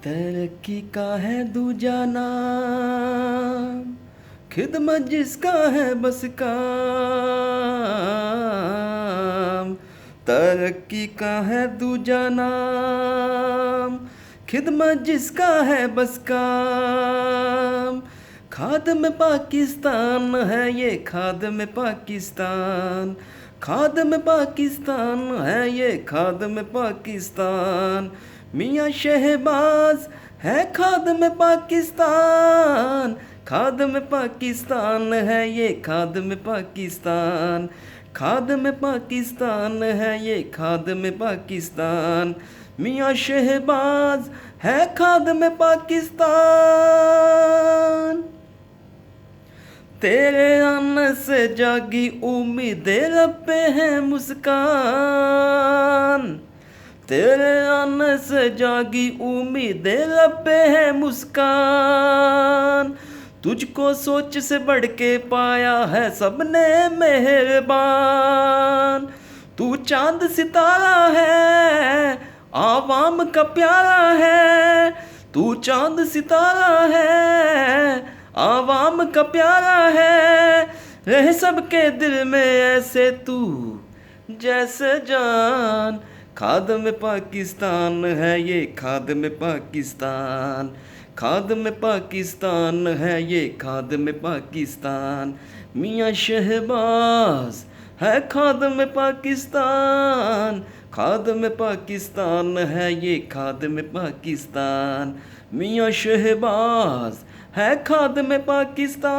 तरक्की का है दूजा नाम, खिदमत जिसका है बस काम। तरक्की का है दूजा नाम, खिदमत जिसका है बस काम। खाद में पाकिस्तान है ये, खाद में पाकिस्तान। खाद में पाकिस्तान है ये, खाद में पाकिस्तान। मियाँ शहबाज है खाद में पाकिस्तान। खाद में पाकिस्तान है ये, खाद में पाकिस्तान। खाद में पाकिस्तान है ये, खाद में पाकिस्तान। मियाँ शहबाज है खाद में पाकिस्तान। तेरे आने से जागी उम्मीदें लब पे है मुस्कान। तेरे आने से जागी उम्मीदें लब पे है मुस्कान। तुझको सोच से बढ़ के पाया है सबने मेहरबान। तू चांद सितारा है, आवाम का प्यारा है। तू चांद सितारा है, आवाम का प्यारा है। रह सबके दिल में ऐसे तू जैसे जान। खाद में पाकिस्तान है ये, खाद में पाकिस्तान। खाद में पाकिस्तान है ये, खाद में पाकिस्तान। मियाँ शहबाज है खाद में पाकिस्तान। खाद में पाकिस्तान है ये, खाद में पाकिस्तान। मियाँ शहबाज है खाद में पाकिस्तान।